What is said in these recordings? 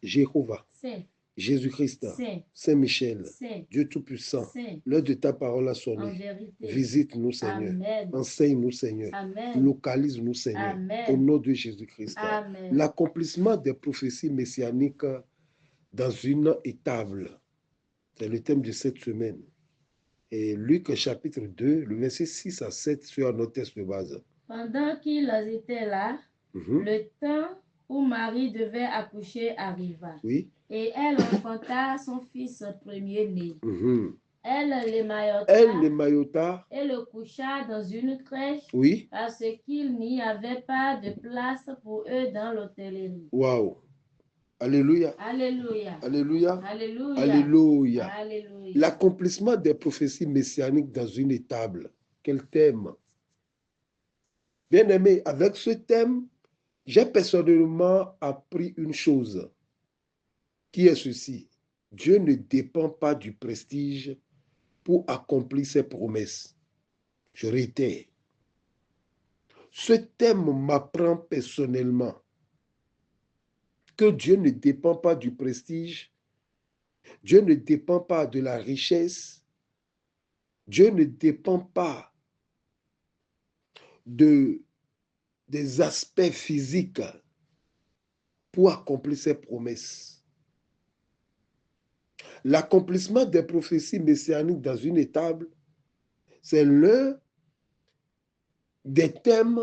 Jéhovah, Saint, Jésus-Christ, Saint, Saint-Michel, Saint, Dieu Tout-Puissant, Saint, l'heure de ta parole a en sonné. vérité. Visite-nous, Seigneur. Amen. Enseigne-nous, Seigneur. Amen. Localise-nous, Seigneur. Amen. Au nom de Jésus-Christ. Amen. L'accomplissement des prophéties messianiques dans une étable. C'est le thème de cette semaine. Et Luc chapitre 2, le verset 6 à 7 sur notre texte de base. Pendant qu'ils étaient là, le temps où Marie devait accoucher arriva. Oui. Et elle enfanta son fils premier-né. Elle Elle l'émaillota et le coucha dans une crèche, oui. Parce qu'il n'y avait pas de place pour eux dans l'hôtellerie. Waouh. Alléluia. Alléluia. Alléluia. Alléluia. Alléluia. Alléluia. L'accomplissement des prophéties messianiques dans une étable. Quel thème? Bien-aimé, avec ce thème, j'ai personnellement appris une chose, qui est ceci. Dieu ne dépend pas du prestige pour accomplir ses promesses. Je réitère. Ce thème m'apprend personnellement que Dieu ne dépend pas du prestige, Dieu ne dépend pas de la richesse, Dieu ne dépend pas des aspects physiques pour accomplir ses promesses. L'accomplissement des prophéties messianiques dans une étable, c'est l'un des thèmes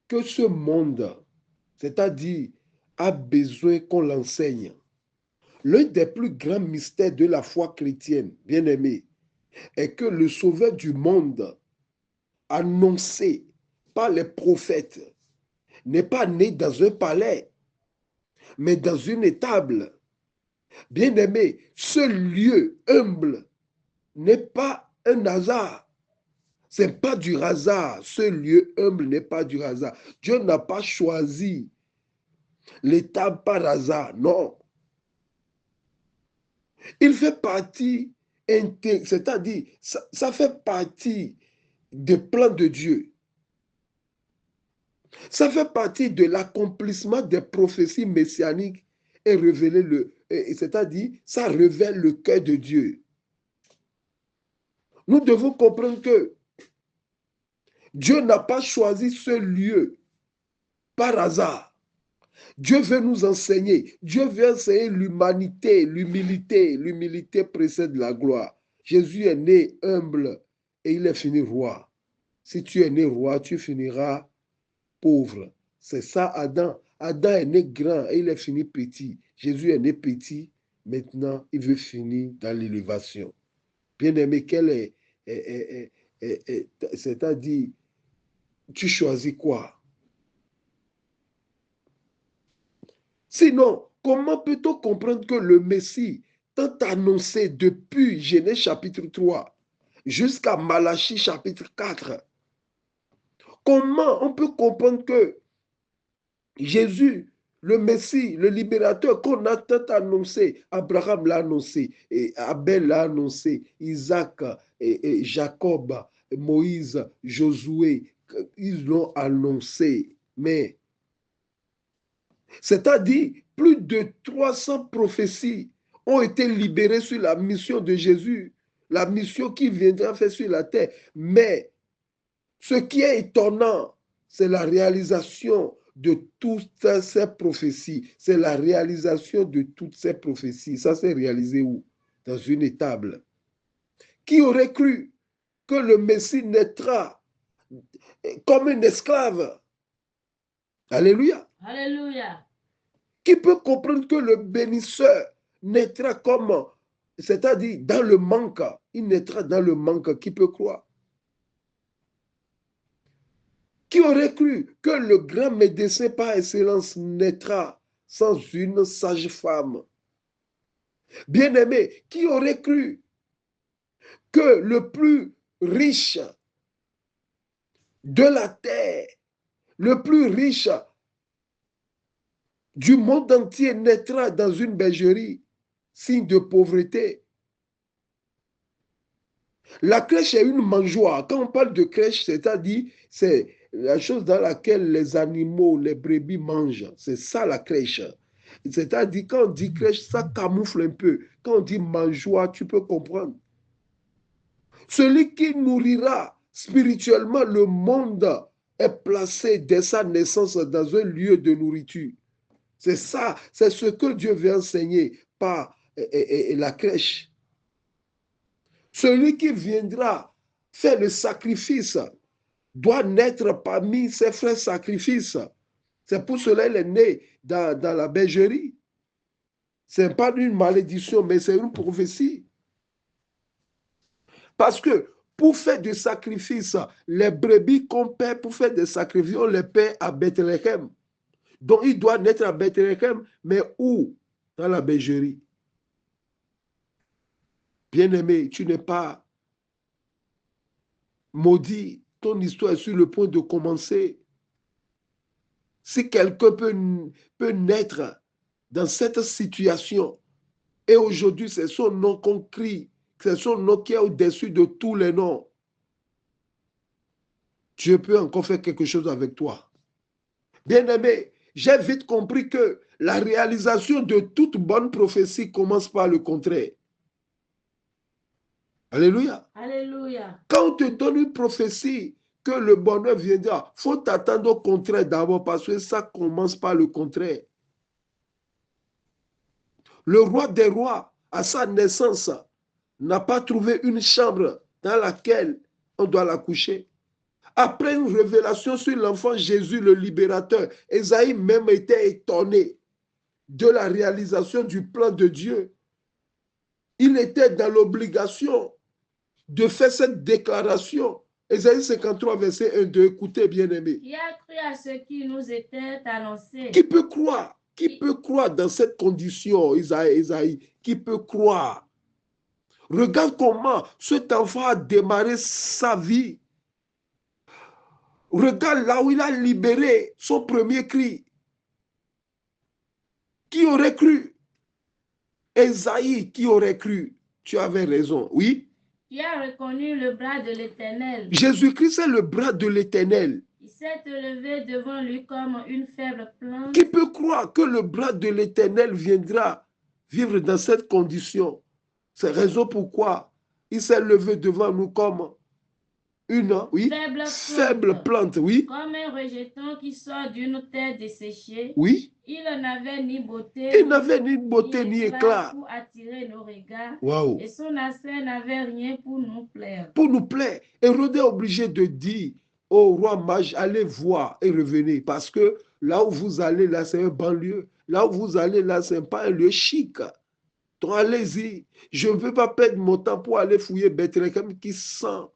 que ce monde, c'est-à-dire, a besoin qu'on l'enseigne. L'un des plus grands mystères de la foi chrétienne, bien-aimé, est que le Sauveur du monde, annoncé par les prophètes, n'est pas né dans un palais, mais dans une étable. Bien-aimé, ce lieu humble n'est pas un hasard. Ce n'est pas du hasard. Ce lieu humble n'est pas du hasard. Dieu n'a pas choisi l'étable par hasard, non. Il fait partie, c'est-à-dire, ça fait partie des plans de Dieu. Ça fait partie de l'accomplissement des prophéties messianiques et révéler c'est-à-dire, ça révèle le cœur de Dieu. Nous devons comprendre que Dieu n'a pas choisi ce lieu par hasard. Dieu veut nous enseigner. Dieu veut enseigner l'humanité, l'humilité. L'humilité précède la gloire. Jésus est né humble et il est fini roi. Si tu es né roi, tu finiras pauvre. C'est ça Adam. Adam est né grand et il est fini petit. Jésus est né petit. Maintenant, il veut finir dans l'élévation. Bien-aimé, c'est-à-dire, tu choisis quoi? Sinon, comment peut-on comprendre que le Messie, tant annoncé depuis Genèse chapitre 3 jusqu'à Malachie chapitre 4, comment on peut comprendre que Jésus, le Messie, le libérateur qu'on a tant annoncé, Abraham l'a annoncé, et Abel l'a annoncé, Isaac, et Jacob, Moïse, Josué, ils l'ont annoncé. Mais, c'est-à-dire, plus de 300 prophéties ont été libérées sur la mission de Jésus, la mission qui viendra faire sur la terre. Mais, ce qui est étonnant, c'est la réalisation de toutes ces prophéties. C'est la réalisation de toutes ces prophéties. Ça s'est réalisé où? Dans une étable. Qui aurait cru que le Messie naîtra comme un esclave? Alléluia. Alléluia. Qui peut comprendre que le bénisseur naîtra comme, c'est-à-dire dans le manque? Il naîtra dans le manque. Qui peut croire? Qui aurait cru que le grand médecin par excellence naîtra sans une sage-femme? Bien-aimé, qui aurait cru que le plus riche de la terre, le plus riche du monde entier naîtra dans une bergerie, signe de pauvreté? La crèche est une mangeoire. Quand on parle de crèche, c'est-à-dire, c'est la chose dans laquelle les animaux, les brebis mangent. C'est ça la crèche. C'est-à-dire, quand on dit crèche, ça camoufle un peu. Quand on dit mangeoire, tu peux comprendre. Celui qui nourrira spirituellement le monde est placé dès sa naissance dans un lieu de nourriture. C'est ça, c'est ce que Dieu veut enseigner par la crèche. Celui qui viendra faire le sacrifice doit naître parmi ses frères sacrifices. C'est pour cela qu'il est né dans la bergerie. Ce n'est pas une malédiction, mais c'est une prophétie. Parce que pour faire des sacrifices, les brebis qu'on paie pour faire des sacrifices, on les paie à Bethléem. Donc, il doit naître à Bethléem, mais où? Dans la bergerie. Bien-aimé, tu n'es pas maudit. Ton histoire est sur le point de commencer. Si quelqu'un peut naître dans cette situation, et aujourd'hui, c'est son nom qu'on crie, c'est son nom qui est au-dessus de tous les noms, Dieu peut encore faire quelque chose avec toi. Bien-aimé, j'ai vite compris que la réalisation de toute bonne prophétie commence par le contraire. Alléluia. Alléluia. Quand on te donne une prophétie que le bonheur viendra, il faut t'attendre au contraire d'abord parce que ça commence par le contraire. Le roi des rois, à sa naissance, n'a pas trouvé une chambre dans laquelle on doit la coucher. Après une révélation sur l'enfant Jésus, le libérateur, Ésaïe même était étonné de la réalisation du plan de Dieu. Il était dans l'obligation de faire cette déclaration. Ésaïe 53, verset 1, 2, écoutez, bien-aimés. Qui a cru à ce qui nous était annoncé? Qui peut croire? Qui peut croire dans cette condition, Ésaïe? Qui peut croire? Regarde comment cet enfant a démarré sa vie. Regarde là où il a libéré son premier cri. Qui aurait cru? Ésaïe, qui aurait cru? Tu avais raison, oui? Qui a reconnu le bras de l'Éternel? Jésus-Christ est le bras de l'Éternel. Il s'est élevé devant lui comme une faible plante. Qui peut croire que le bras de l'Éternel viendra vivre dans cette condition? C'est la raison pourquoi il s'est levé devant nous comme une faible plante, oui. Comme un rejeton qui sort d'une terre desséchée. Oui. Il n'avait ni beauté, il n'avait ni beauté ni éclat pour attirer nos regards. Wow. Et son aspect n'avait rien pour nous plaire. Pour nous plaire. Hérodie est obligé de dire au roi mage, allez voir et revenez. Parce que là où vous allez, là, c'est un banlieue. Là où vous allez, là, ce n'est pas un lieu chic. Donc allez-y. Je ne veux pas perdre mon temps pour aller fouiller Bethléem qui sent.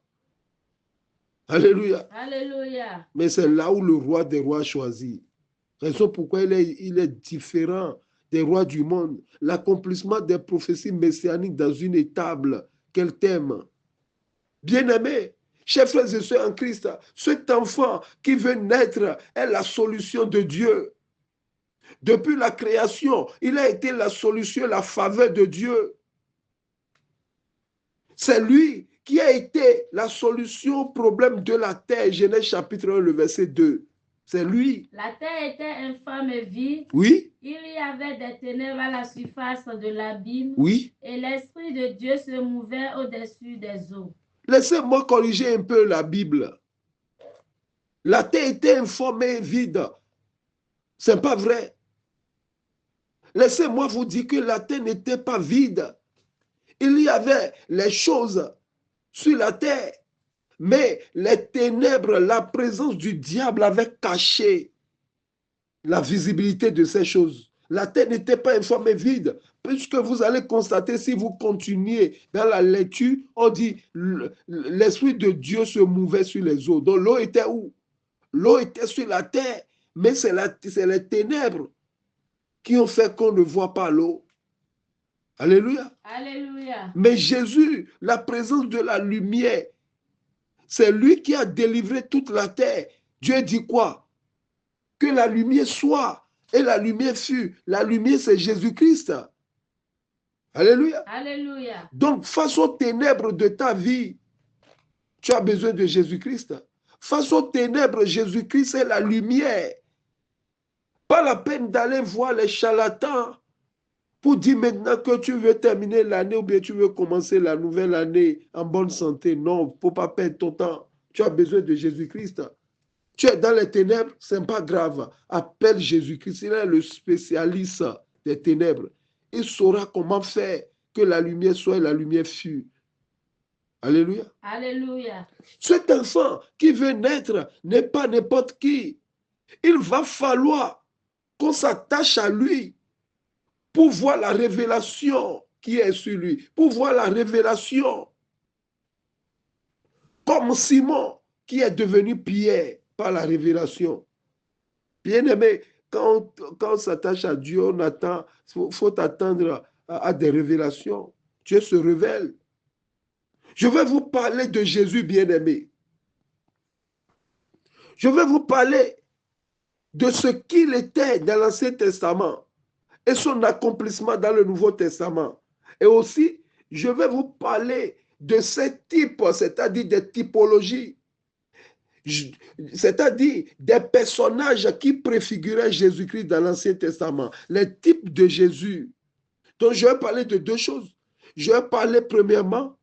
Alléluia. Alléluia. Mais c'est là où le roi des rois choisit. Raison pourquoi il est différent des rois du monde. L'accomplissement des prophéties messianiques dans une étable qu'elle t'aime. Bien-aimé, chers frères et sœurs en Christ, cet enfant qui veut naître est la solution de Dieu. Depuis la création, il a été la solution, la faveur de Dieu. C'est lui qui a été la solution au problème de la terre. Genèse chapitre 1, le verset 2. C'est lui. La terre était infâme et vide. Oui. Il y avait des ténèbres à la surface de l'abîme. Oui. Et l'Esprit de Dieu se mouvait au-dessus des eaux. Laissez-moi corriger un peu la Bible. La terre était informe et vide. Ce n'est pas vrai. Laissez-moi vous dire que la terre n'était pas vide. Il y avait les choses sur la terre, mais les ténèbres, la présence du diable avait caché la visibilité de ces choses. La terre n'était pas informe et vide, puisque vous allez constater, si vous continuez dans la lecture, on dit l'Esprit de Dieu se mouvait sur les eaux. Donc l'eau était où? L'eau était sur la terre, mais c'est les ténèbres qui ont fait qu'on ne voit pas l'eau. Alléluia. Alléluia. Mais Jésus, la présence de la lumière, c'est lui qui a délivré toute la terre. Dieu dit quoi? Que la lumière soit. Et la lumière fut. La lumière, c'est Jésus-Christ. Alléluia. Alléluia. Donc, face aux ténèbres de ta vie, tu as besoin de Jésus-Christ. Face aux ténèbres, Jésus-Christ est la lumière. Pas la peine d'aller voir les charlatans pour dire maintenant que tu veux terminer l'année ou bien tu veux commencer la nouvelle année en bonne santé. Non, il ne faut pas perdre ton temps. Tu as besoin de Jésus-Christ. Tu es dans les ténèbres, ce n'est pas grave. Appelle Jésus-Christ. Il est le spécialiste des ténèbres. Il saura comment faire que la lumière soit et la lumière fût. Alléluia. Alléluia. Cet enfant qui veut naître n'est pas n'importe qui. Il va falloir qu'on s'attache à lui pour voir la révélation qui est sur lui, pour voir la révélation. Comme Simon qui est devenu Pierre par la révélation. Bien-aimé, quand on s'attache à Dieu, on attend, faut attendre à des révélations. Dieu se révèle. Je vais vous parler de Jésus bien-aimé. Je vais vous parler de ce qu'il était dans l'Ancien Testament et son accomplissement dans le Nouveau Testament. Et aussi, je vais vous parler de ces types, c'est-à-dire des typologies, c'est-à-dire des personnages qui préfiguraient Jésus-Christ dans l'Ancien Testament, les types de Jésus. Donc, je vais parler de deux choses. Je vais parler premièrement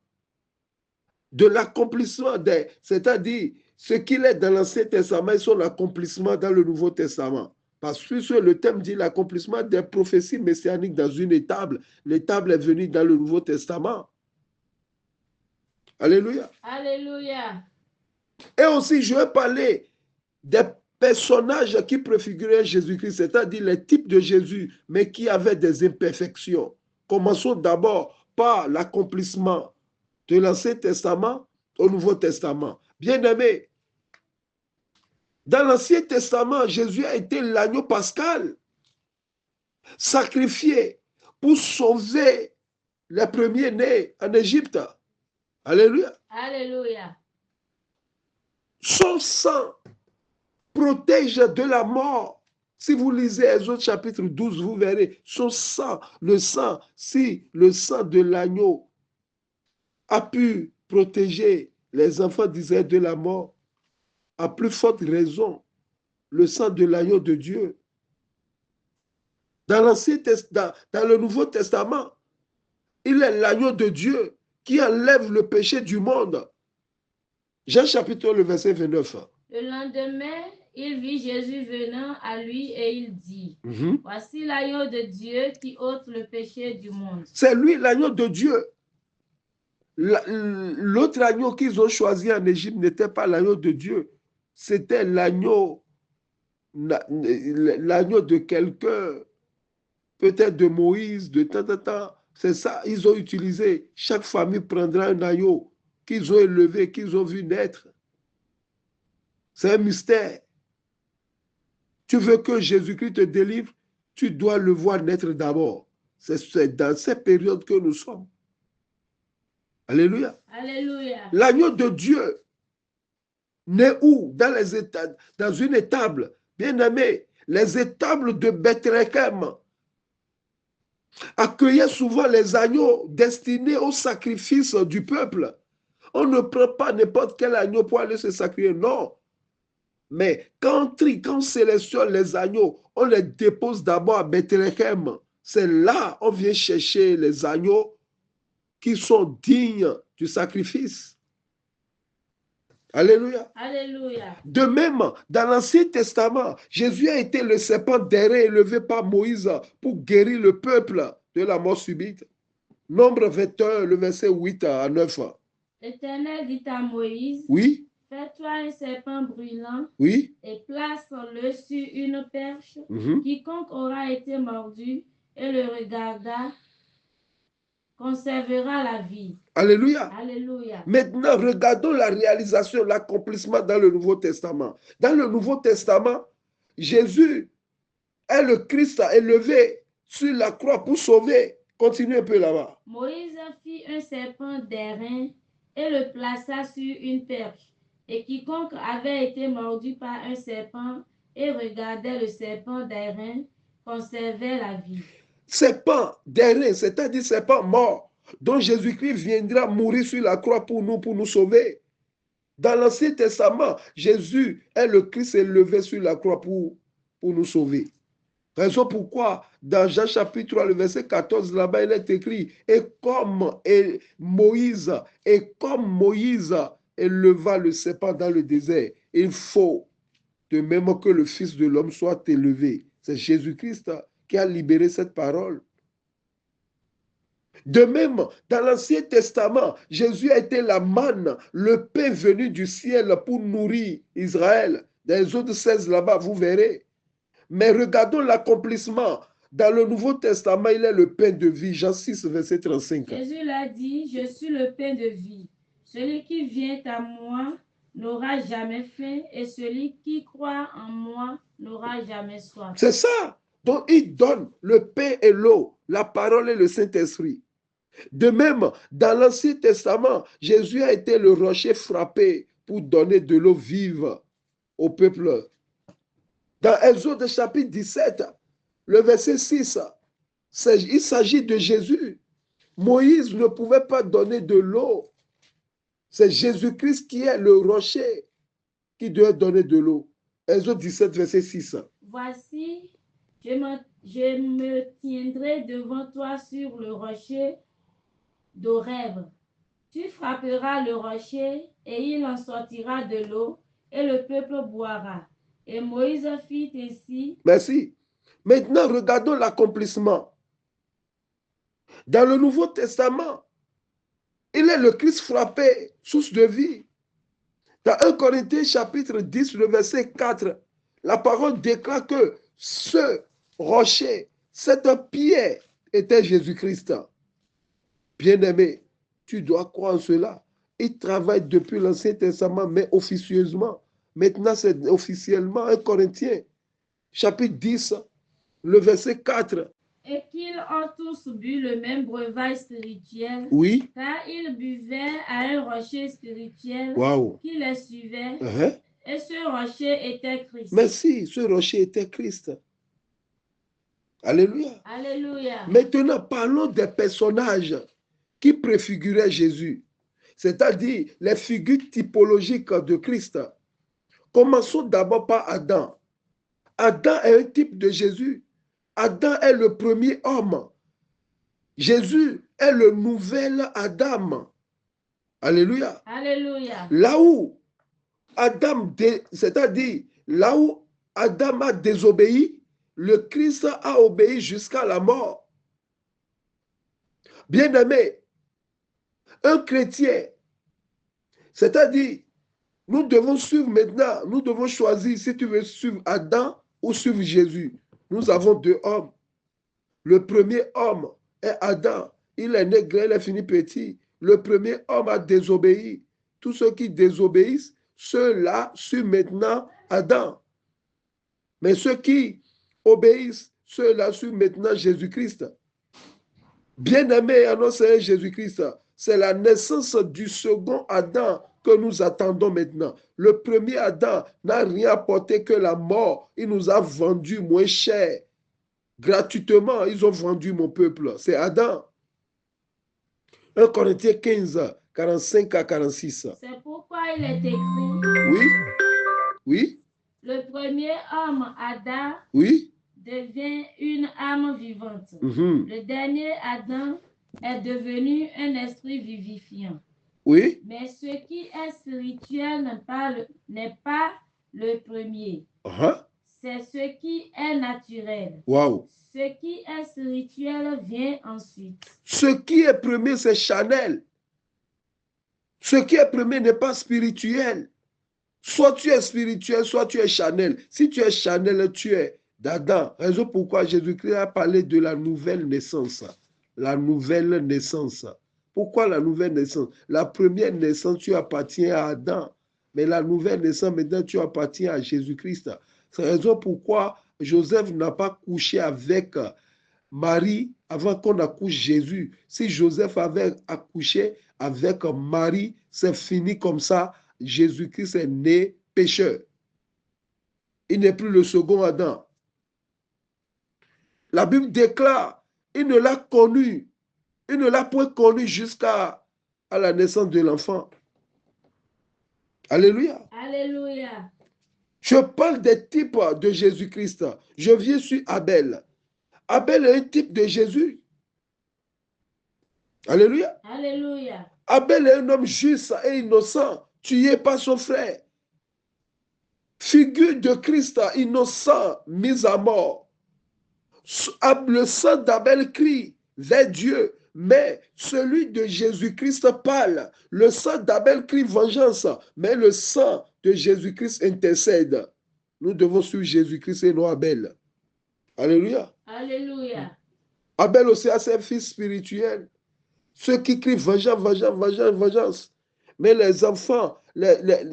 de l'accomplissement, c'est-à-dire ce qu'il est dans l'Ancien Testament et son accomplissement dans le Nouveau Testament. Parce que le thème dit l'accomplissement des prophéties messianiques dans une étable. L'étable est venue dans le Nouveau Testament. Alléluia. Alléluia. Et aussi, je vais parler des personnages qui préfiguraient Jésus-Christ, c'est-à-dire les types de Jésus, mais qui avaient des imperfections. Commençons d'abord par l'accomplissement de l'Ancien Testament au Nouveau Testament. Bien-aimés, dans l'Ancien Testament, Jésus a été l'agneau pascal, sacrifié pour sauver les premiers-nés en Égypte. Alléluia. Alléluia. Son sang protège de la mort. Si vous lisez Exode chapitre 12, vous verrez son sang, si le sang de l'agneau a pu protéger les enfants d'Israël de la mort, à plus forte raison, le sang de l'agneau de Dieu. Dans le Nouveau Testament, il est l'agneau de Dieu qui enlève le péché du monde. Jean chapitre 1, le verset 29. Le lendemain, il vit Jésus venant à lui et il dit, Voici l'agneau de Dieu qui ôte le péché du monde. C'est lui l'agneau de Dieu. L'autre agneau qu'ils ont choisi en Égypte n'était pas l'agneau de Dieu. C'était l'agneau de quelqu'un, peut-être de Moïse, de temps. C'est ça, ils ont utilisé. Chaque famille prendra un agneau qu'ils ont élevé, qu'ils ont vu naître. C'est un mystère. Tu veux que Jésus-Christ te délivre, tu dois le voir naître d'abord. C'est dans cette période que nous sommes. Alléluia. Alléluia. L'agneau de Dieu naît où? Dans une étable. Bien-aimé, les étables de Bethléem accueillaient souvent les agneaux destinés au sacrifice du peuple. On ne prend pas n'importe quel agneau pour aller se sacrifier, non. Mais quand on sélectionne les agneaux, on les dépose d'abord à Bethléem. C'est là on vient chercher les agneaux qui sont dignes du sacrifice. Alléluia. Alléluia. De même, dans l'Ancien Testament, Jésus a été le serpent d'airain élevé par Moïse pour guérir le peuple de la mort subite. Nombre 21, le verset 8 à 9. L'Éternel dit à Moïse, oui, fais-toi un serpent brûlant, oui, et place-le sur une perche. Quiconque aura été mordu et le regarda conservera la vie. Alléluia. Alléluia. Maintenant, regardons la réalisation, l'accomplissement dans le Nouveau Testament. Dans le Nouveau Testament, Jésus est le Christ élevé sur la croix pour sauver. Continue un peu là-bas. Moïse fit un serpent d'airain et le plaça sur une perche. Et quiconque avait été mordu par un serpent et regardait le serpent d'airain conservait la vie. Serpent d'airain, c'est-à-dire serpent mort, dont Jésus-Christ viendra mourir sur la croix pour nous sauver. Dans l'Ancien Testament, Jésus est le Christ élevé sur la croix pour nous sauver. Raison pourquoi, dans Jean chapitre 3, le verset 14, là-bas, il est écrit, et comme Moïse éleva le serpent dans le désert, il faut de même que le Fils de l'homme soit élevé. C'est Jésus-Christ qui a libéré cette parole. De même, dans l'Ancien Testament, Jésus a été la manne, le pain venu du ciel pour nourrir Israël. Dans les autres 16 là-bas, vous verrez. Mais regardons l'accomplissement. Dans le Nouveau Testament, il est le pain de vie. Jean 6, verset 35. Jésus l'a dit, je suis le pain de vie. Celui qui vient à moi n'aura jamais faim et celui qui croit en moi n'aura jamais soif. C'est ça. Donc, il donne le pain et l'eau, la parole et le Saint-Esprit. De même, dans l'Ancien Testament, Jésus a été le rocher frappé pour donner de l'eau vive au peuple. Dans Exode chapitre 17, le verset 6, il s'agit de Jésus. Moïse ne pouvait pas donner de l'eau. C'est Jésus-Christ qui est le rocher qui doit donner de l'eau. Exode 17, verset 6. Voici, je me tiendrai devant toi sur le rocher d'Horeb. Tu frapperas le rocher et il en sortira de l'eau et le peuple boira. Et Moïse fit ainsi. Merci. Maintenant, regardons l'accomplissement. Dans le Nouveau Testament, il est le Christ frappé, source de vie. Dans 1 Corinthiens chapitre 10, le verset 4, la parole déclare que ce rocher, cette pierre était Jésus-Christ. Bien-aimé, tu dois croire en cela. Il travaille depuis l'Ancien Testament, mais officieusement. Maintenant, c'est officiellement 1 Corinthiens chapitre 10, le verset 4. Et qu'ils ont tous bu le même breuvage spirituel, Oui. car ils buvaient à un rocher spirituel Wow. qui les suivait, et ce rocher était Christ. Merci, ce rocher était Christ. Alléluia. Alléluia. Maintenant, parlons des personnages qui préfiguraient Jésus, c'est-à-dire les figures typologiques de Christ. Commençons d'abord par Adam. Adam est un type de Jésus. Adam est le premier homme. Jésus est le nouvel Adam. Alléluia. Alléluia. Là où Adam, c'est-à-dire là où Adam a désobéi, le Christ a obéi jusqu'à la mort. Bien-aimé, un chrétien, c'est-à-dire, nous devons suivre maintenant, nous devons choisir si tu veux suivre Adam ou suivre Jésus. Nous avons deux hommes. Le premier homme est Adam. Il est né grand, il est fini petit. Le premier homme a désobéi. Tous ceux qui désobéissent, ceux-là suivent maintenant Adam. Mais ceux qui obéissent, ceux-là suivent maintenant Jésus-Christ. Bien-aimé à notre Seigneur Jésus-Christ, c'est la naissance du second Adam que nous attendons maintenant. Le premier Adam n'a rien apporté que la mort. Il nous a vendus moins cher. Gratuitement, ils ont vendu mon peuple. C'est Adam. 1 Corinthiens 15, 45 à 46. C'est pourquoi il est écrit. Oui. Oui. Le premier homme, Adam, oui. devient une âme vivante. Le dernier Adam est devenu un esprit vivifiant. Oui. Mais ce qui est spirituel n'est pas le premier. C'est ce qui est naturel. Wow. Ce qui est spirituel vient ensuite. Ce qui est premier, c'est charnel. Ce qui est premier n'est pas spirituel. Soit tu es spirituel, soit tu es charnel. Si tu es charnel, tu es d'Adam. Raison pourquoi Jésus-Christ a parlé de la nouvelle naissance. La nouvelle naissance. Pourquoi la nouvelle naissance? La première naissance, tu appartiens à Adam. Mais la nouvelle naissance, maintenant, tu appartiens à Jésus-Christ. C'est la raison pourquoi Joseph n'a pas couché avec Marie avant qu'on accouche Jésus. Si Joseph avait accouché avec Marie, c'est fini comme ça. Jésus-Christ est né pécheur. Il n'est plus le second Adam. La Bible déclare, il ne l'a connu. Il ne l'a point connu jusqu'à la naissance de l'enfant. Alléluia. Alléluia. Je parle des types de Jésus-Christ. Je viens sur Abel. Abel est un type de Jésus. Alléluia. Alléluia. Abel est un homme juste et innocent, tué par son frère. Figure de Christ, innocent, mis à mort. Le sang d'Abel crie vers Dieu, mais celui de Jésus-Christ parle. Le sang d'Abel crie vengeance, mais le sang de Jésus-Christ intercède. Nous devons suivre Jésus-Christ et non Abel. Alléluia. Alléluia. Abel aussi a ses fils spirituels. Ceux qui crient vengeance, vengeance, vengeance, vengeance. Mais les enfants,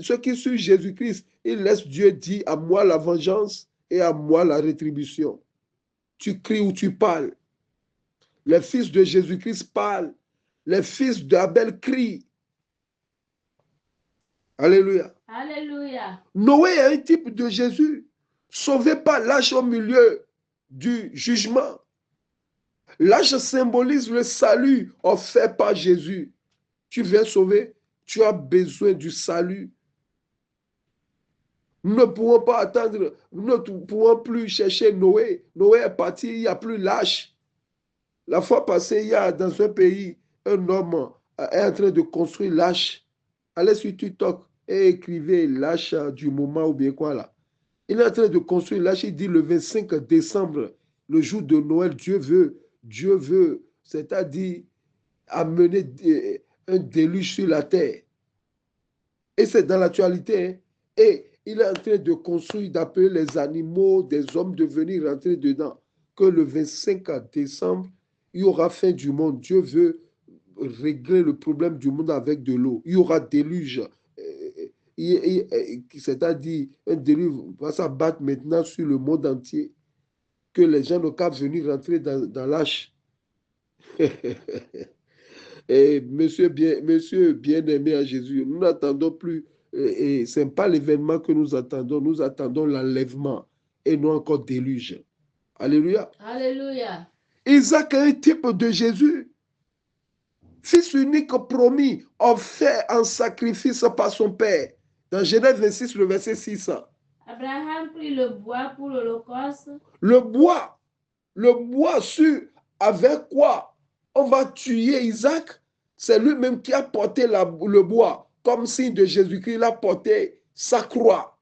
ceux qui suivent Jésus-Christ, ils laissent Dieu dire à moi la vengeance et à moi la rétribution. Tu cries ou tu parles. Les fils de Jésus-Christ parlent. Les fils d'Abel crient. Alléluia. Alléluia. Noé est un type de Jésus, sauvé par l'âge au milieu du jugement. L'âge symbolise le salut offert par Jésus. Tu viens sauver, tu as besoin du salut. Nous ne pouvons pas attendre, nous ne pouvons plus chercher Noé. Noé est parti, il n'y a plus l'âge. La fois passée, il y a dans un pays, un homme est en train de construire l'âge. Allez sur TikTok et écrivez l'âge du moment ou bien quoi là. Il est en train de construire l'âge, il dit le 25 décembre, le jour de Noël, Dieu veut, c'est-à-dire amener un déluge sur la terre. Et c'est dans l'actualité. Hein. Et il est en train de construire, d'appeler les animaux, des hommes de venir rentrer dedans. Que le 25 décembre, il y aura fin du monde. Dieu veut régler le problème du monde avec de l'eau. Il y aura déluge. C'est-à-dire, un déluge va s'abattre maintenant sur le monde entier. Que les gens n'ont qu'à venir rentrer dans l'âge. Et monsieur bien-aimé à Jésus, nous n'attendons plus, et ce n'est pas l'événement que nous attendons l'enlèvement et non encore déluge. Alléluia. Alléluia. Isaac est un type de Jésus, fils unique promis, offert en sacrifice par son père. Dans Genèse 26, le verset 6. Abraham prit le bois pour l'holocauste. Le bois sur avec quoi on va tuer Isaac, c'est lui-même qui a porté le bois, comme signe de Jésus-Christ, il a porté sa croix.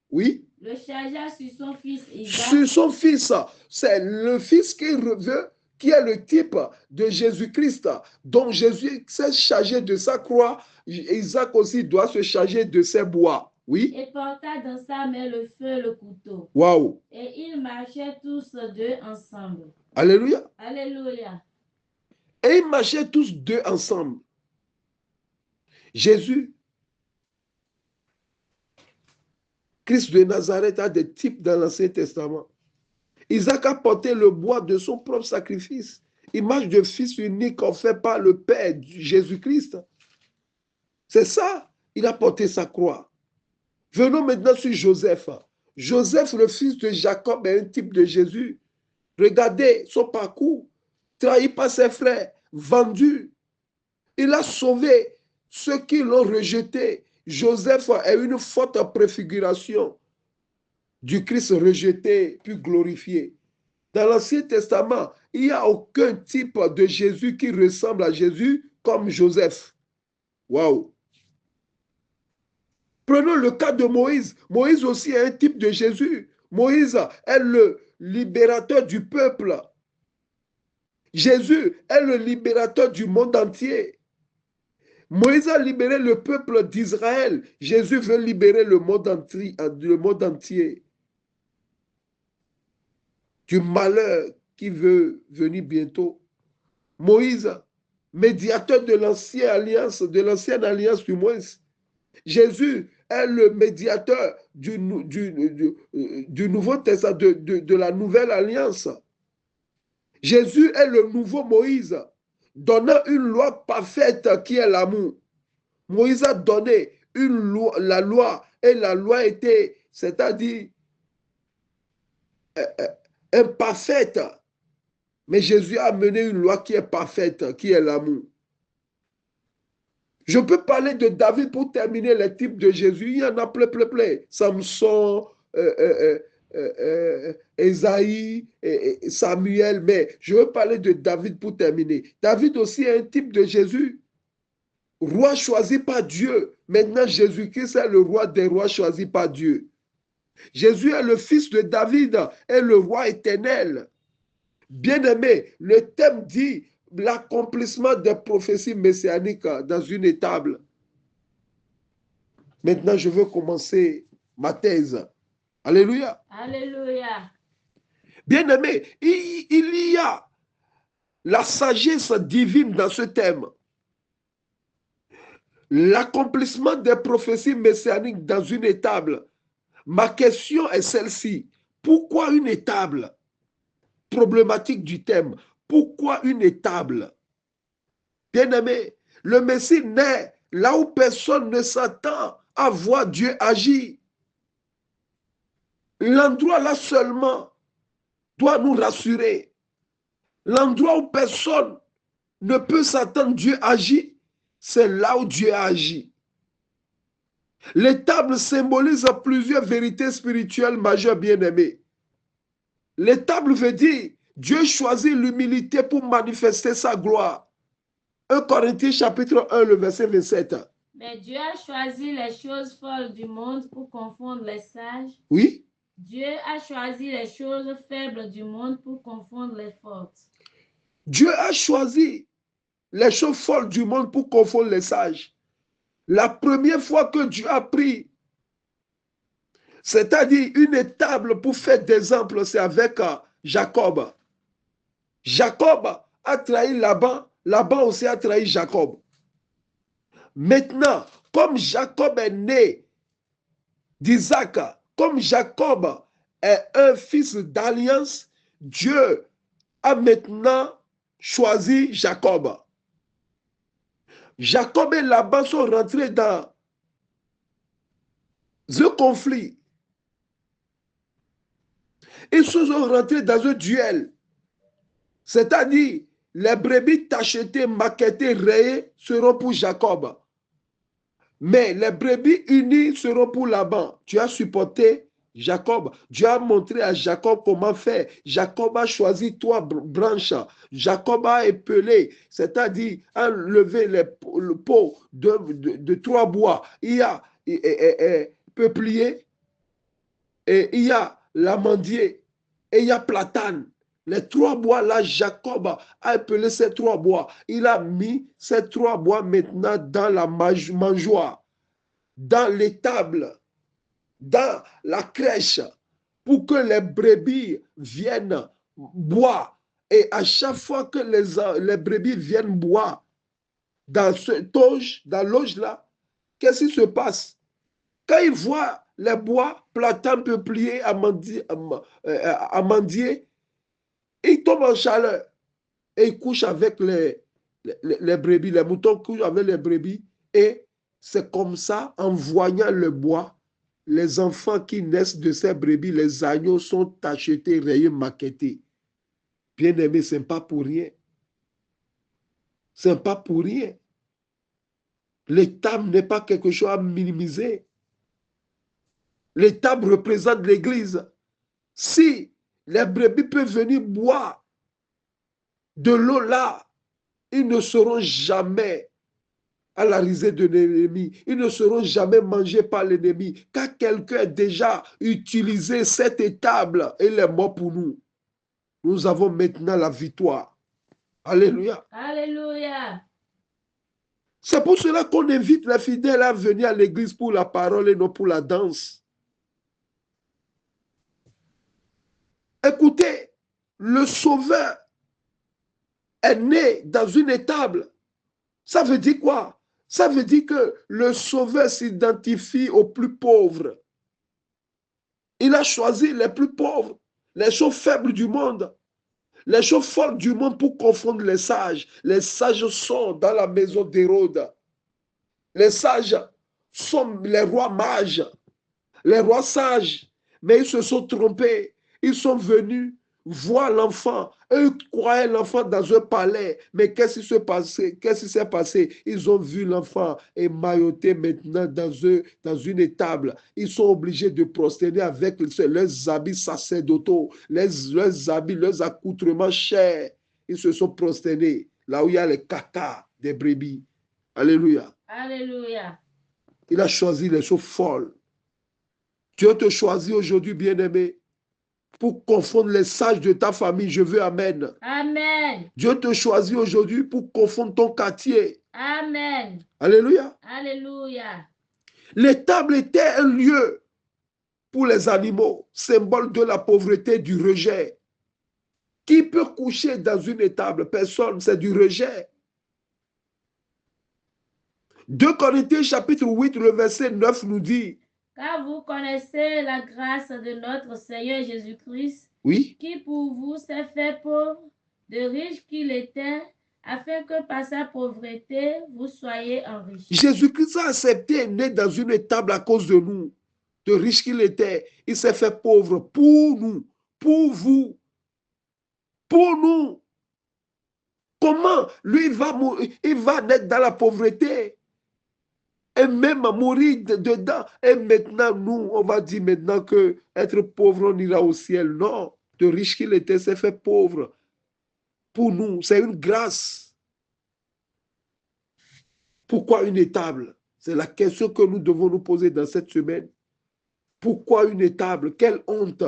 Oui. Le chargea sur son fils Isaac. Sur son fils, c'est le fils qui veut, qui est le type de Jésus-Christ. Donc Jésus s'est chargé de sa croix, Isaac aussi doit se charger de ses bois. Oui. Et porta dans sa main le feu et le couteau. Waouh. Et ils marchaient tous deux ensemble. Alléluia. Alléluia. Et ils marchaient tous deux ensemble. Jésus, Christ de Nazareth, a des types dans l'Ancien Testament. Isaac a porté le bois de son propre sacrifice. Image de fils unique offert par le Père Jésus-Christ. C'est ça, il a porté sa croix. Venons maintenant sur Joseph. Joseph, le fils de Jacob, est un type de Jésus. Regardez son parcours. Trahi par ses frères, vendu. Il a sauvé ceux qui l'ont rejeté. Joseph est une forte préfiguration du Christ rejeté puis glorifié. Dans l'Ancien Testament, il n'y a aucun type de Jésus qui ressemble à Jésus comme Joseph. Waouh! Prenons le cas de Moïse. Moïse aussi est un type de Jésus. Moïse est le libérateur du peuple. Jésus est le libérateur du monde entier. Moïse a libéré le peuple d'Israël. Jésus veut libérer le monde entier du malheur qui veut venir bientôt. Moïse, médiateur de l'ancienne alliance du moins. Jésus est le médiateur du Nouveau Testament, de la nouvelle alliance. Jésus est le nouveau Moïse, donnant une loi parfaite qui est l'amour. Moïse a donné la loi, et la loi était, c'est-à-dire imparfaite. Mais Jésus a amené une loi qui est parfaite, qui est l'amour. Je peux parler de David pour terminer les types de Jésus. Il y en a plein. Samson, Ésaïe, Samuel, mais je veux parler de David pour terminer. David aussi est un type de Jésus, roi choisi par Dieu. Maintenant, Jésus-Christ est le roi des rois choisi par Dieu. Jésus est le fils de David et le roi éternel. Bien-aimé, le thème dit l'accomplissement des prophéties messianiques dans une étable. Maintenant, je veux commencer ma thèse. Alléluia. Alléluia. Bien-aimé, il y a la sagesse divine dans ce thème. L'accomplissement des prophéties messianiques dans une étable. Ma question est celle-ci. Pourquoi une étable? Problématique du thème. Pourquoi une étable? Bien-aimé, le Messie naît là où personne ne s'attend à voir Dieu agir. L'endroit là seulement doit nous rassurer. L'endroit où personne ne peut s'attendre Dieu agir, c'est là où Dieu agit. L'étable symbolise plusieurs vérités spirituelles majeures, bien-aimées. L'étable veut dire Dieu choisit l'humilité pour manifester sa gloire. 1 Corinthiens chapitre 1, le verset 27. Mais Dieu a choisi les choses folles du monde pour confondre les sages. Oui. Dieu a choisi les choses faibles du monde pour confondre les fortes. Dieu a choisi les choses folles du monde pour confondre les sages. La première fois que Dieu a pris, c'est-à-dire une étable pour faire des exemples, c'est avec Jacob. Jacob a trahi Laban, Laban aussi a trahi Jacob. Maintenant, comme Jacob est né d'Isaac, comme Jacob est un fils d'alliance, Dieu a maintenant choisi Jacob. Jacob et Laban sont rentrés dans un conflit. Ils sont rentrés dans un duel. C'est-à-dire, les brebis tachetées, maquettées, rayées seront pour Jacob. Mais les brebis unies seront pour Laban. Tu as supporté Jacob. Dieu a montré à Jacob comment faire. Jacob a choisi 3 branches. Jacob a épelé, c'est-à-dire a levé le pot de 3 bois. Il y a peuplier, et il y a l'amandier, et il y a platane. Les 3 bois là, Jacob a appelé ces 3 bois. Il a mis ces 3 bois maintenant dans la mangeoire, dans l'étable, dans la crèche, pour que les brebis viennent boire. Et à chaque fois que les brebis viennent boire dans dans l'auge là, qu'est-ce qui se passe? Quand ils voient les bois, platane, peuplier, amandier, ils tombent en chaleur et ils couchent avec les brebis. Les moutons couchent avec les brebis. Et c'est comme ça, en voyant le bois, les enfants qui naissent de ces brebis, les agneaux sont achetés, rayés, maquettés. Bien aimé, ce n'est pas pour rien. Ce n'est pas pour rien. L'étable n'est pas quelque chose à minimiser. L'étable représente l'Église. Si les brebis peuvent venir boire de l'eau là, ils ne seront jamais à la risée de l'ennemi. Ils ne seront jamais mangés par l'ennemi. Car quelqu'un a déjà utilisé cette étable et il est mort pour nous. Nous avons maintenant la victoire. Alléluia. Alléluia. C'est pour cela qu'on invite les fidèles à venir à l'église pour la parole et non pour la danse. Écoutez, le Sauveur est né dans une étable. Ça veut dire quoi? Ça veut dire que le Sauveur s'identifie aux plus pauvres. Il a choisi les plus pauvres, les choses faibles du monde, les choses folles du monde pour confondre les sages. Les sages sont dans la maison d'Hérode. Les sages sont les rois mages, les rois sages, mais ils se sont trompés. Ils sont venus voient l'enfant. Eux croyaient l'enfant dans un palais. Mais qu'est-ce qui s'est passé? Qu'est-ce qui s'est passé? Ils ont vu l'enfant émailloté maintenant dans une étable. Ils sont obligés de prosterner avec leurs habits sacerdotaux, leurs habits, leurs accoutrements chers. Ils se sont prosternés là où il y a les caca des brebis. Alléluia. Alléluia. Il a choisi les choses folles. Dieu te choisit aujourd'hui, bien-aimé, pour confondre les sages de ta famille. Je veux Amen. Amen. Dieu te choisit aujourd'hui pour confondre ton quartier. Amen. Alléluia. Alléluia. L'étable était un lieu pour les animaux, symbole de la pauvreté, du rejet. Qui peut coucher dans une étable? Personne, c'est du rejet. 2 Corinthiens chapitre 8, le verset 9 nous dit, car vous connaissez la grâce de notre Seigneur Jésus-Christ, oui, qui pour vous s'est fait pauvre, de riche qu'il était, afin que par sa pauvreté, vous soyez enrichis. Jésus-Christ a accepté, né dans une étable à cause de nous, de riche qu'il était. Il s'est fait pauvre pour nous, pour vous, pour nous. Comment lui il va naître dans la pauvreté et même mourir dedans. Et maintenant, nous, on va dire maintenant que être pauvre, on ira au ciel. Non, de riche qu'il était, s'est fait pauvre. Pour nous, c'est une grâce. Pourquoi une étable? C'est la question que nous devons nous poser dans cette semaine. Pourquoi une étable? Quelle honte!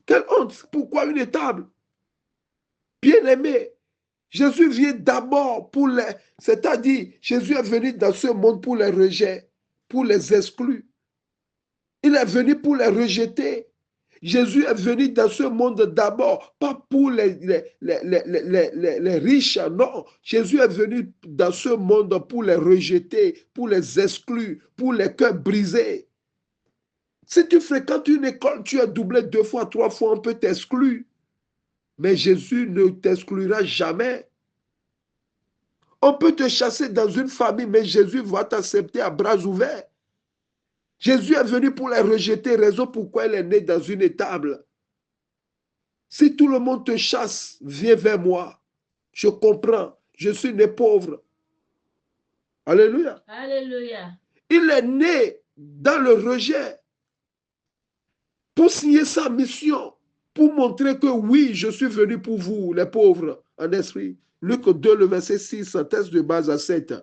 Quelle honte! Pourquoi une étable? Bien-aimé, Jésus vient d'abord pour les... C'est-à-dire, Jésus est venu dans ce monde pour les rejets, pour les exclus. Il est venu pour les rejeter. Jésus est venu dans ce monde d'abord, pas pour les riches, non. Jésus est venu dans ce monde pour les rejeter, pour les exclure, pour les cœurs brisés. Si tu fréquentes une école, tu es doublé 2 fois, 3 fois, on peut t'exclure. Mais Jésus ne t'exclura jamais. On peut te chasser dans une famille, mais Jésus va t'accepter à bras ouverts. Jésus est venu pour les rejeter, raison pourquoi il est né dans une étable. Si tout le monde te chasse, viens vers moi. Je comprends, je suis né pauvre. Alléluia. Alléluia. Il est né dans le rejet pour signer sa mission, pour montrer que oui, je suis venu pour vous, les pauvres, en esprit. Luc 2, le verset 6, texte de base à 7.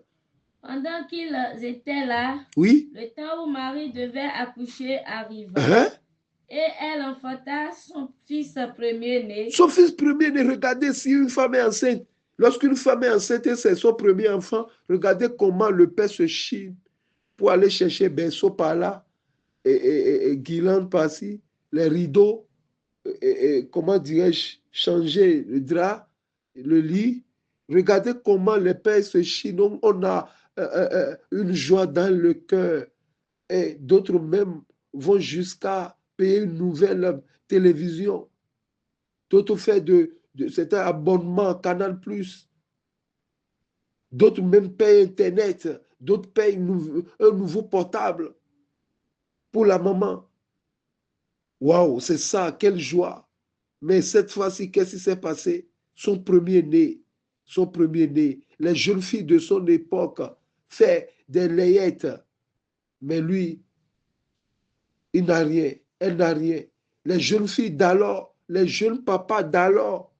Pendant qu'ils étaient là, oui, le temps où Marie devait accoucher arriva. Et elle enfanta son fils premier-né. Son fils premier-né, regardez si une femme est enceinte. Lorsqu'une femme est enceinte et c'est son premier enfant, regardez comment le père se chine pour aller chercher berceau par là, et guirlande par-ci, les rideaux, comment dirais-je, changer le drap, le lit. Regardez comment les pères se chinent. On a une joie dans le cœur. Et d'autres même vont jusqu'à payer une nouvelle télévision. D'autres font c'est un abonnement Canal+. D'autres même payent Internet. D'autres payent un nouveau portable pour la maman. Waouh, c'est ça, quelle joie. Mais cette fois-ci, qu'est-ce qui s'est passé? Son premier-né, les jeunes filles de son époque fait des layettes. Mais lui, il n'a rien, elle n'a rien. Les jeunes filles d'alors, les jeunes papas d'alors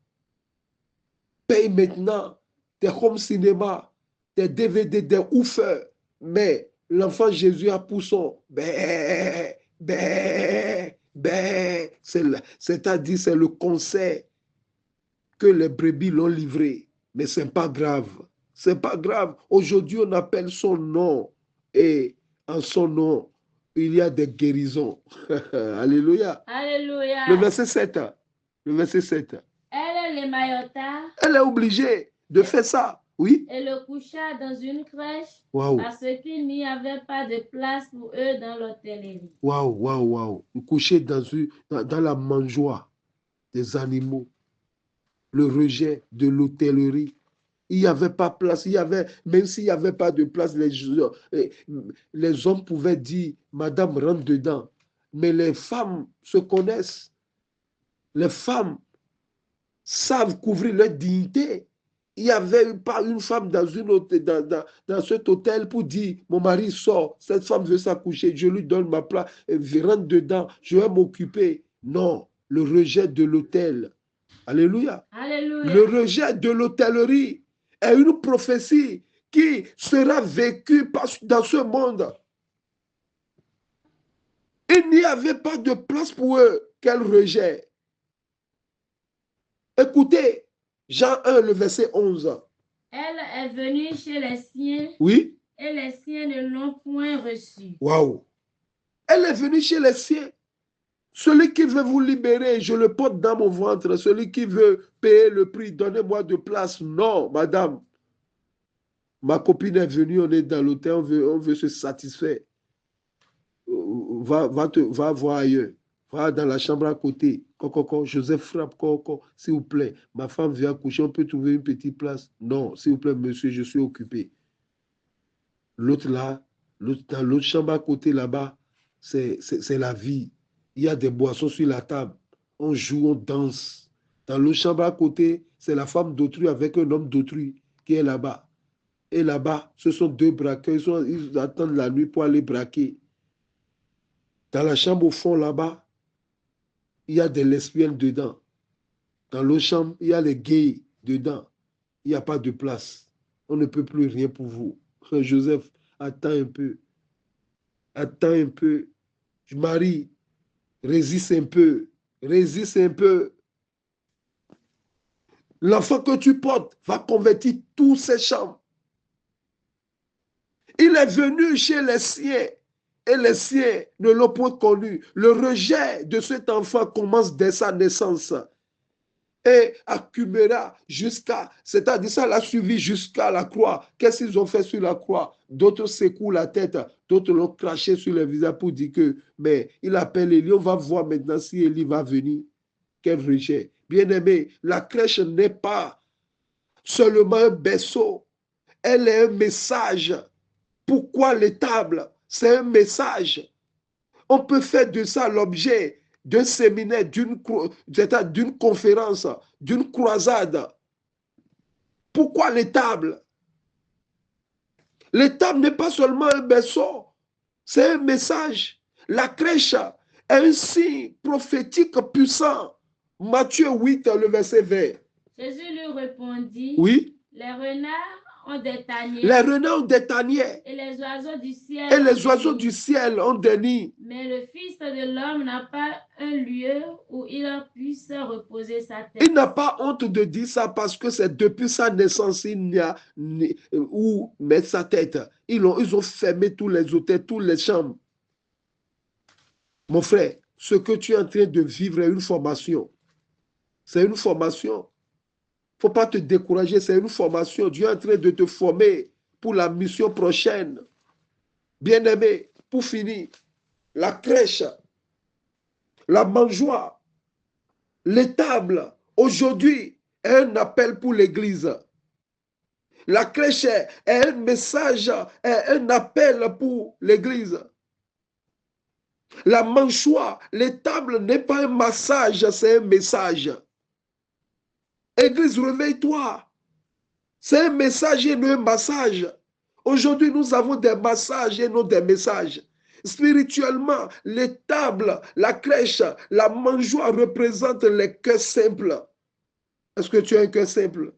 payent maintenant des home cinéma, des DVD, des woofers. Mais l'enfant Jésus a pour son c'est-à-dire c'est le concert que les brebis l'ont livré. Mais ce n'est pas grave. C'est pas grave. Aujourd'hui, on appelle son nom. Et en son nom, il y a des guérisons. Alléluia. Alléluia. Le verset 7. Le verset 7. Elle l'émaillota. Elle est obligée de faire ça. Oui. Et le coucha dans une crèche. Wow. Parce qu'il n'y avait pas de place pour eux dans l'hôtellerie. Waouh, waouh, waouh. Coucher dans la mangeoire des animaux. Le rejet de l'hôtellerie. Il n'y avait pas place. Même s'il n'y avait pas de place, les hommes pouvaient dire, Madame, rentre dedans. Mais les femmes se connaissent. Les femmes savent couvrir leur dignité. Il n'y avait pas une femme dans cet hôtel pour dire, mon mari sort, cette femme veut s'accoucher, je lui donne ma place, elle rentre dedans, je vais m'occuper. Non, le rejet de l'hôtel. Alléluia. Alléluia. Le rejet de l'hôtellerie est une prophétie qui sera vécue dans ce monde. Il n'y avait pas de place pour eux. Quel rejet. Écoutez, Jean 1, le verset 11. Elle est venue chez les siens. Oui. Et les siens ne l'ont point reçue. Waouh. Elle est venue chez les siens. Celui qui veut vous libérer, je le porte dans mon ventre. Celui qui veut payer le prix, donnez-moi de place. Non, madame. Ma copine est venue, on est dans l'hôtel, on veut se satisfaire. Va voir ailleurs. Va dans la chambre à côté. Joseph frappe, s'il vous plaît. Ma femme vient coucher, on peut trouver une petite place. Non, s'il vous plaît, monsieur, je suis occupé. L'autre là, dans l'autre chambre à côté là-bas, c'est la vie. Il y a des boissons sur la table. On joue, on danse. Dans l'autre chambre à côté, c'est la femme d'autrui avec un homme d'autrui qui est là-bas. Et là-bas, ce sont deux braqueurs. Ils attendent la nuit pour aller braquer. Dans la chambre au fond là-bas, il y a des lesbiennes dedans. Dans l'autre chambre, il y a les gays dedans. Il n'y a pas de place. On ne peut plus rien pour vous. Joseph, attends un peu. Attends un peu. Marie, résiste un peu. Résiste un peu. L'enfant que tu portes va convertir tous ces chambres. Il est venu chez les siens et les siens ne l'ont point connu. Le rejet de cet enfant commence dès sa naissance et accumulera jusqu'à, c'est-à-dire ça l'a suivi jusqu'à la croix. Qu'est-ce qu'ils ont fait sur la croix? D'autres secouent la tête, d'autres l'ont craché sur le visage pour dire que, mais il appelle Élie, on va voir maintenant si Élie va venir. Quel rejet. Bien-aimé, la crèche n'est pas seulement un berceau, elle est un message. Pourquoi l'étable? C'est un message. On peut faire de ça l'objet d'un séminaire, d'une conférence, d'une croisade. Pourquoi l'étable? L'étable n'est pas seulement un berceau, c'est un message. La crèche est un signe prophétique puissant. Matthieu 8, le verset 20. Jésus lui répondit, oui? Les renards ont des tanières. Les renards ont des tanières. Et les oiseaux du ciel. Et les oiseaux du ciel ont des nids. Mais le Fils de l'homme n'a pas un lieu où il puisse reposer sa tête. Il n'a pas honte de dire ça parce que c'est depuis sa naissance il n'y a où mettre sa tête. Ils ont fermé tous les hôtels, toutes les chambres. Mon frère, ce que tu es en train de vivre est une formation. C'est une formation. Il ne faut pas te décourager, c'est une formation. Dieu est en train de te former pour la mission prochaine. Bien-aimé, pour finir, la crèche, la mangeoire, l'étable, aujourd'hui, est un appel pour l'Église. La crèche est un message, est un appel pour l'Église. La mangeoire, l'étable n'est pas un massage, c'est un message. Église, réveille-toi. C'est un message et non un massage. Aujourd'hui, nous avons des massages et non des messages. Spirituellement, l'étable, la crèche, la mangeoire représentent les cœurs simples. Est-ce que tu as un cœur simple?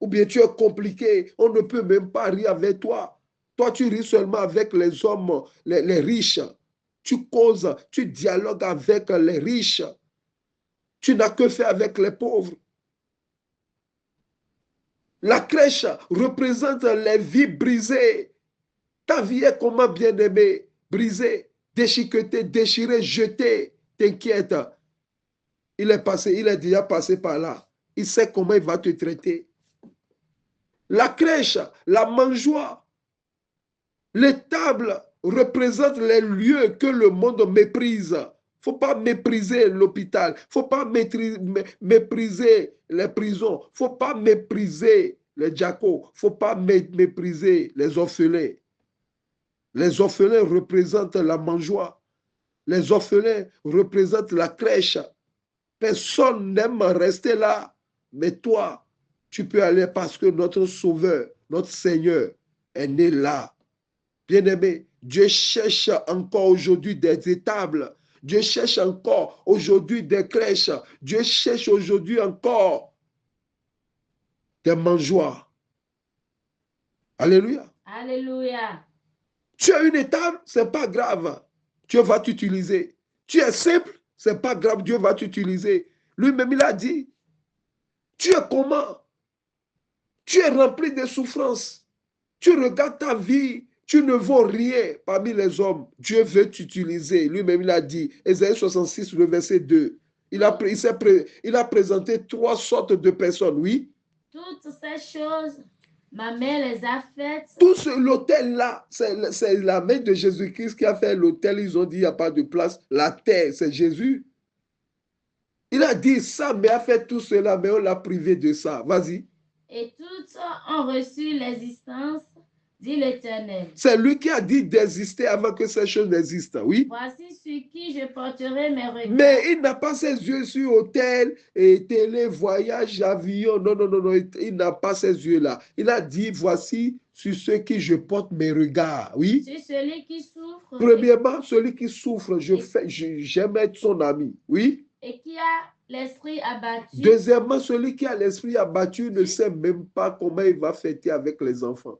Ou bien tu es compliqué, on ne peut même pas rire avec toi. Toi, tu ris seulement avec les hommes, les riches. Tu causes, tu dialogues avec les riches. Tu n'as que faire avec les pauvres. La crèche représente les vies brisées. Ta vie est comment, bien-aimé? Brisée, déchiquetée, déchirée, jetée. T'inquiète. Il est déjà passé par là. Il sait comment il va te traiter. La crèche, la mangeoire, l'étable représentent les lieux que le monde méprise. Il ne faut pas mépriser l'hôpital. Il ne faut pas mépriser les prisons. Il ne faut pas mépriser les diacos. Il ne faut pas mépriser les orphelins. Les orphelins représentent la mangeoire. Les orphelins représentent la crèche. Personne n'aime rester là. Mais toi, tu peux aller parce que notre Sauveur, notre Seigneur est né là. Bien-aimé, Dieu cherche encore aujourd'hui des étables. Dieu cherche encore aujourd'hui des crèches. Dieu cherche aujourd'hui encore des mangeoires. Alléluia. Alléluia. Tu as une étable, ce n'est pas grave. Dieu va t'utiliser. Tu es simple, ce n'est pas grave, Dieu va t'utiliser. Lui-même, il a dit, tu es comment? Tu es rempli de souffrances. Tu regardes ta vie, tu ne vaux rien parmi les hommes. Dieu veut t'utiliser. Lui-même, il a dit, Ésaïe 66, le verset 2. Il a présenté 3 sortes de personnes, oui. Toutes ces choses, ma mère les a faites. Tout l'autel-là, c'est la main de Jésus-Christ qui a fait l'autel. Ils ont dit, il n'y a pas de place. La terre, c'est Jésus. Il a dit, sa mère a fait tout cela, mais on l'a privé de ça. Vas-y. Et toutes ont reçu l'existence, dit l'Éternel. C'est lui qui a dit d'exister avant que ces choses n'existent, oui. Voici sur qui je porterai mes regards. Mais il n'a pas ses yeux sur hôtel et télé, voyage, avion. Non, non, non, non, il n'a pas ces yeux-là. Il a dit, voici sur ceux qui je porte mes regards, oui. Sur celui qui souffre. Premièrement, celui qui souffre, j'aime être son ami, oui. Et qui a l'esprit abattu. Deuxièmement, celui qui a l'esprit abattu ne sait même pas comment il va fêter avec les enfants.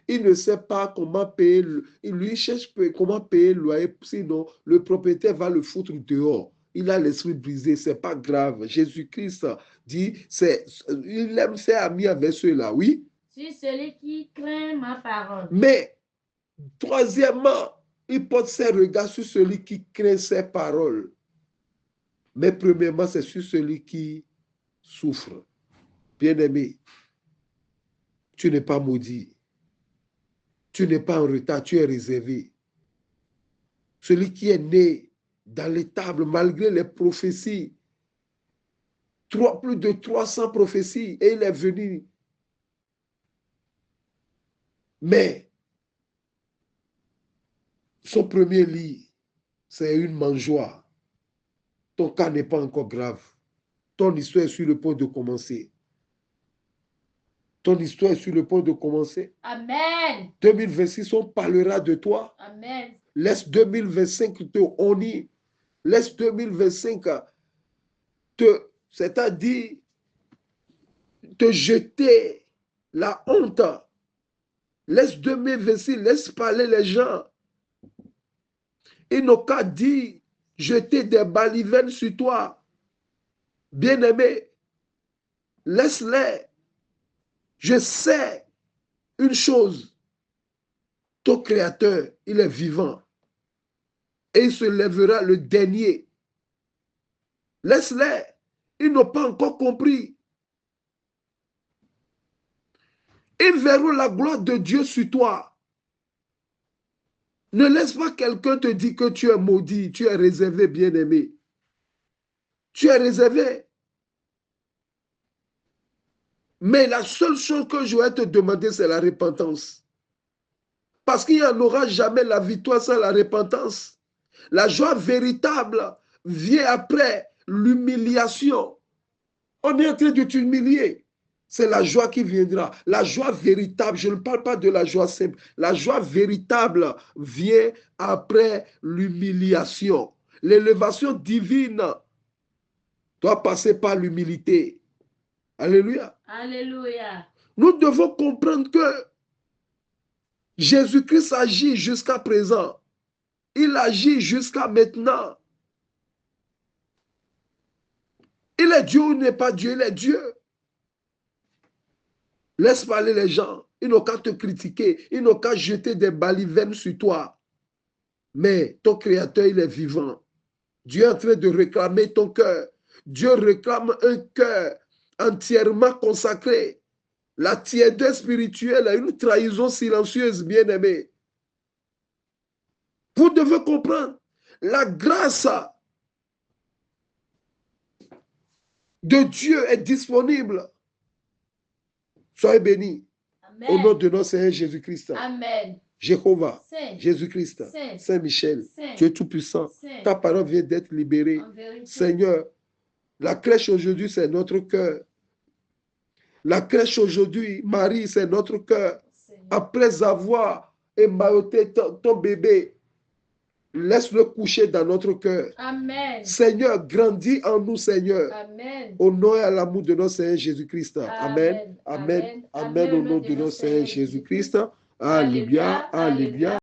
Il ne sait pas comment payer, il lui cherche comment payer le loyer, sinon le propriétaire va le foutre dehors. Il a l'esprit brisé, c'est pas grave. Jésus-Christ dit, il aime faire ami avec ceux-là, oui. Sur celui qui craint ma parole. Mais, troisièmement, il porte ses regards sur celui qui craint ses paroles. Mais premièrement, c'est sur celui qui souffre. Bien-aimé, tu n'es pas maudit. Tu n'es pas en retard, tu es réservé. Celui qui est né dans l'étable, malgré les prophéties, plus de 300 prophéties, et il est venu. Mais, son premier lit, c'est une mangeoire. Ton cas n'est pas encore grave. Ton histoire est sur le point de commencer. Ton histoire est sur le point de commencer. Amen. 2026, on parlera de toi. Amen. Laisse 2025 te honner. Laisse 2025 c'est-à-dire te jeter la honte. Laisse 2026, laisse parler les gens. Ils n'ont qu'à dire, jeter des balivernes sur toi. Bien-aimé, laisse-les. Je sais une chose, ton Créateur, il est vivant et il se lèvera le dernier. Laisse-les, ils n'ont pas encore compris. Ils verront la gloire de Dieu sur toi. Ne laisse pas quelqu'un te dire que tu es maudit, tu es réservé, bien-aimé. Tu es réservé. Mais la seule chose que je vais te demander, c'est la repentance. Parce qu'il n'y en aura jamais la victoire sans la repentance. La joie véritable vient après l'humiliation. On est en train de t'humilier. C'est la joie qui viendra. La joie véritable, je ne parle pas de la joie simple. La joie véritable vient après l'humiliation. L'élévation divine doit passer par l'humilité. Alléluia. Alléluia. Nous devons comprendre que Jésus-Christ agit jusqu'à présent. Il agit jusqu'à maintenant. Il est Dieu ou n'est pas Dieu, il est Dieu. Laisse parler les gens. Ils n'ont qu'à te critiquer. Ils n'ont qu'à jeter des balivernes sur toi. Mais ton Créateur, il est vivant. Dieu est en train de réclamer ton cœur. Dieu réclame un cœur entièrement consacré. La tiédeur spirituelle est une trahison silencieuse, bien-aimée. Vous devez comprendre, la grâce de Dieu est disponible. Soyez bénis. Amen. Au nom de notre Seigneur Jésus-Christ. Amen. Jéhovah, Saint, Jésus-Christ, Saint, Saint-Michel, Saint, Dieu Tout-Puissant, Saint, ta parole vient d'être libérée. en vérité. Seigneur, La crèche aujourd'hui, c'est notre cœur. La crèche aujourd'hui, Marie, c'est notre cœur. Après avoir émailloté ton bébé, laisse-le coucher dans notre cœur. Amen. Seigneur, grandis en nous, Seigneur. Amen. Au nom et à l'amour de notre Seigneur Jésus-Christ. Amen. Amen. Amen. Amen. Au nom de notre Seigneur Jésus-Christ. Alléluia. Alléluia.